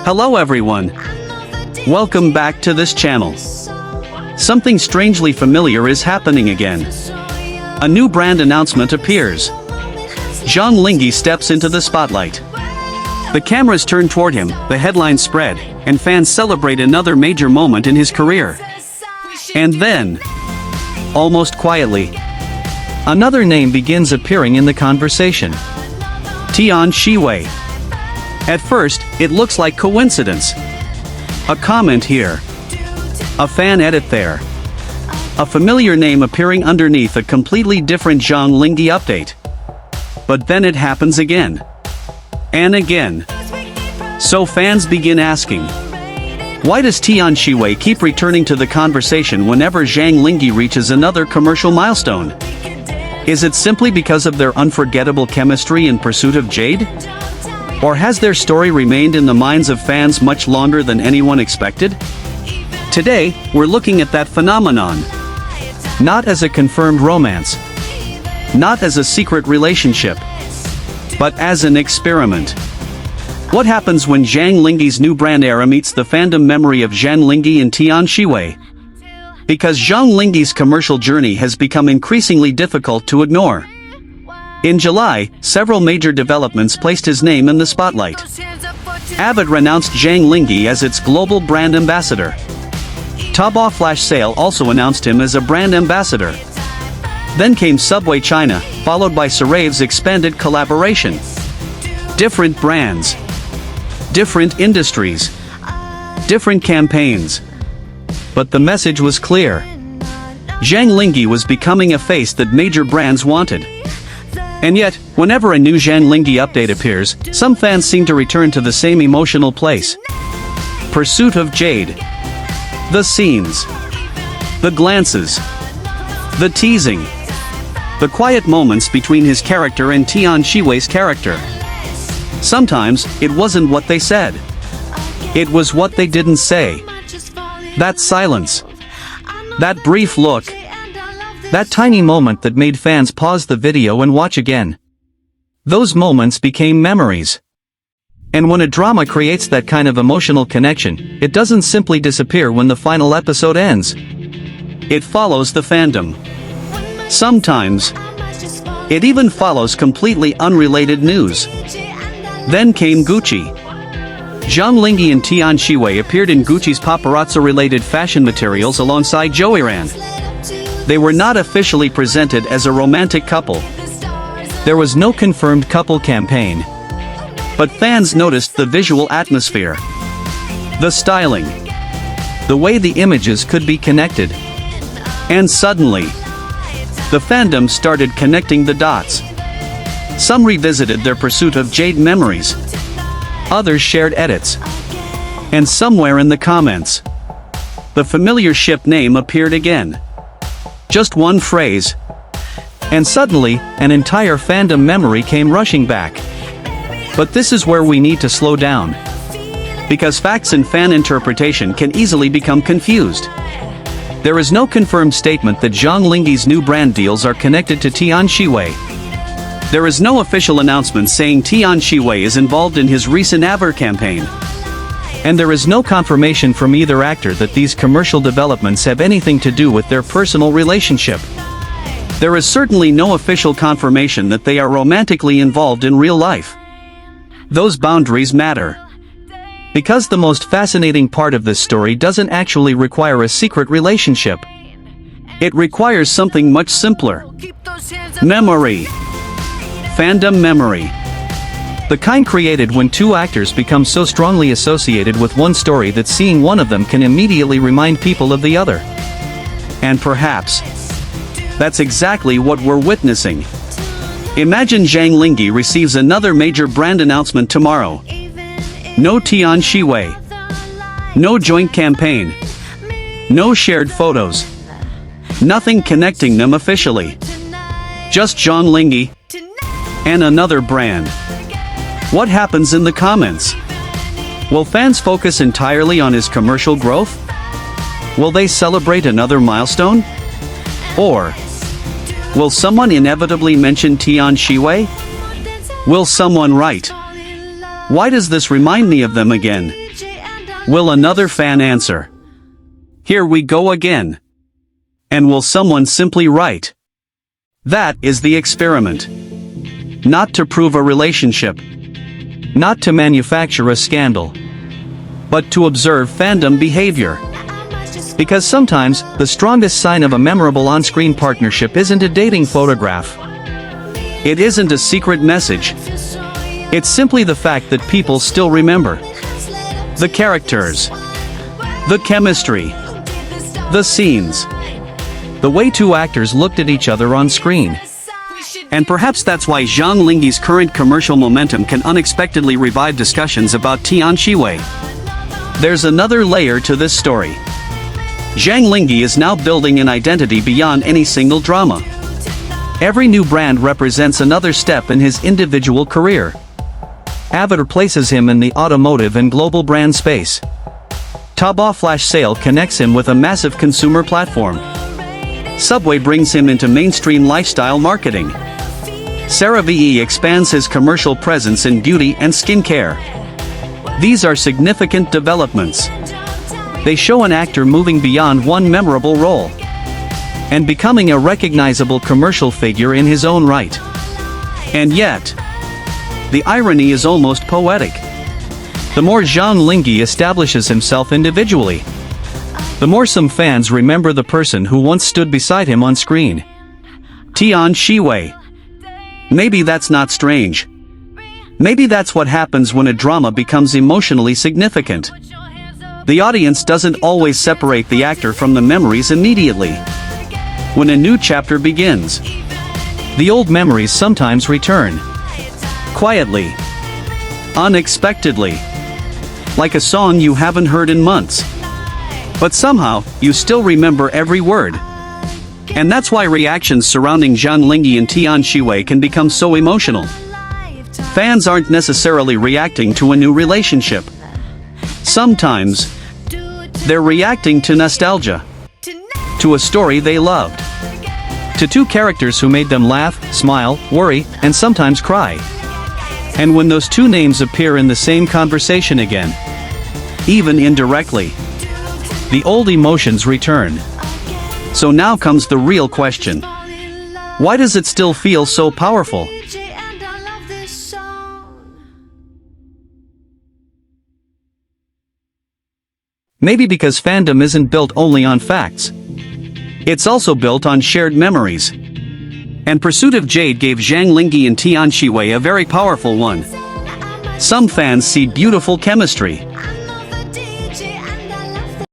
Hello everyone. Welcome back to this channel. Something strangely familiar is happening again. A new brand announcement appears. Zhang Linghe steps into the spotlight. The cameras turn toward him, the headlines spread, and fans celebrate another major moment in his career. And then, almost quietly, another name begins appearing in the conversation. Tian Xiwei. At first, it looks like coincidence. A comment here. A fan edit there. A familiar name appearing underneath a completely different Zhang Linghe update. But then it happens again. And again. So fans begin asking. Why does Tian Xiwei keep returning to the conversation whenever Zhang Linghe reaches another commercial milestone? Is it simply because of their unforgettable chemistry in Pursuit of Jade? Or has their story remained in the minds of fans much longer than anyone expected? Today, we're looking at that phenomenon. Not as a confirmed romance. Not as a secret relationship. But as an experiment. What happens when Zhang Linghe's new brand era meets the fandom memory of Zhang Linghe and Tian Xiwei? Because Zhang Linghe's commercial journey has become increasingly difficult to ignore. In July, several major developments placed his name in the spotlight. Avid announced Zhang Linghe as its global brand ambassador. Taobao Flash Sale also announced him as a brand ambassador. Then came Subway China, followed by Cdrama's expanded collaboration. Different brands. Different industries. Different campaigns. But the message was clear. Zhang Linghe was becoming a face that major brands wanted. And yet, whenever a new Zhang Linghe update appears, some fans seem to return to the same emotional place. Pursuit of Jade. The scenes. The glances. The teasing. The quiet moments between his character and Tian Xiwei's character. Sometimes, it wasn't what they said. It was what they didn't say. That silence. That brief look. That tiny moment that made fans pause the video and watch again. Those moments became memories. And when a drama creates that kind of emotional connection, it doesn't simply disappear when the final episode ends. It follows the fandom. Sometimes, it even follows completely unrelated news. Then came Gucci. Zhang Linghe and Tian Xiwei appeared in Gucci's paparazzi-related fashion materials alongside Joeyran. They were not officially presented as a romantic couple. There was no confirmed couple campaign. But fans noticed the visual atmosphere. The styling. The way the images could be connected. And suddenly, the fandom started connecting the dots. Some revisited their Pursuit of Jade memories. Others shared edits. And somewhere in the comments, the familiar ship name appeared again. Just one phrase. And suddenly, an entire fandom memory came rushing back. But this is where we need to slow down. Because facts and fan interpretation can easily become confused. There is no confirmed statement that Zhang Linghe's new brand deals are connected to Tian Xiwei. There is no official announcement saying Tian Xiwei is involved in his recent AVER campaign. And there is no confirmation from either actor that these commercial developments have anything to do with their personal relationship. There is certainly no official confirmation that they are romantically involved in real life. Those boundaries matter. Because the most fascinating part of this story doesn't actually require a secret relationship. It requires something much simpler. Memory. Fandom memory. The kind created when two actors become so strongly associated with one story that seeing one of them can immediately remind people of the other. And perhaps, that's exactly what we're witnessing. Imagine Zhang Linghe receives another major brand announcement tomorrow. No Tian Xiwei. No joint campaign. No shared photos. Nothing connecting them officially. Just Zhang Linghe and another brand. What happens in the comments? Will fans focus entirely on his commercial growth? Will they celebrate another milestone? Or will someone inevitably mention Tian Xiwei? Will someone write, "Why does this remind me of them again?" Will another fan answer? Here we go again. And will someone simply write? That is the experiment. Not to prove a relationship. Not to manufacture a scandal. But to observe fandom behavior. Because sometimes, the strongest sign of a memorable on-screen partnership isn't a dating photograph. It isn't a secret message. It's simply the fact that people still remember. The characters. The chemistry. The scenes. The way two actors looked at each other on screen. And perhaps that's why Zhang Linghe's current commercial momentum can unexpectedly revive discussions about Tian Xiwei. There's another layer to this story. Zhang Linghe is now building an identity beyond any single drama. Every new brand represents another step in his individual career. Avatar places him in the automotive and global brand space. Taobao flash sale connects him with a massive consumer platform. Subway brings him into mainstream lifestyle marketing. CeraVe expands his commercial presence in beauty and skincare. These are significant developments. They show an actor moving beyond one memorable role and becoming a recognizable commercial figure in his own right. And yet, the irony is almost poetic. The more Zhang Linghe establishes himself individually, the more some fans remember the person who once stood beside him on screen. Tian Xiwei. Maybe that's not strange. Maybe that's what happens when a drama becomes emotionally significant. The audience doesn't always separate the actor from the memories immediately. When a new chapter begins, the old memories sometimes return. Quietly. Unexpectedly. Like a song you haven't heard in months. But somehow, you still remember every word. And that's why reactions surrounding Zhang Linghe and Tian Xiwei can become so emotional. Fans aren't necessarily reacting to a new relationship. Sometimes, they're reacting to nostalgia. To a story they loved. To two characters who made them laugh, smile, worry, and sometimes cry. And when those two names appear in the same conversation again, even indirectly, the old emotions return. So now comes the real question. Why does it still feel so powerful? Maybe because fandom isn't built only on facts. It's also built on shared memories. And Pursuit of Jade gave Zhang Linghe and Tian Xiwei a very powerful one. Some fans see beautiful chemistry.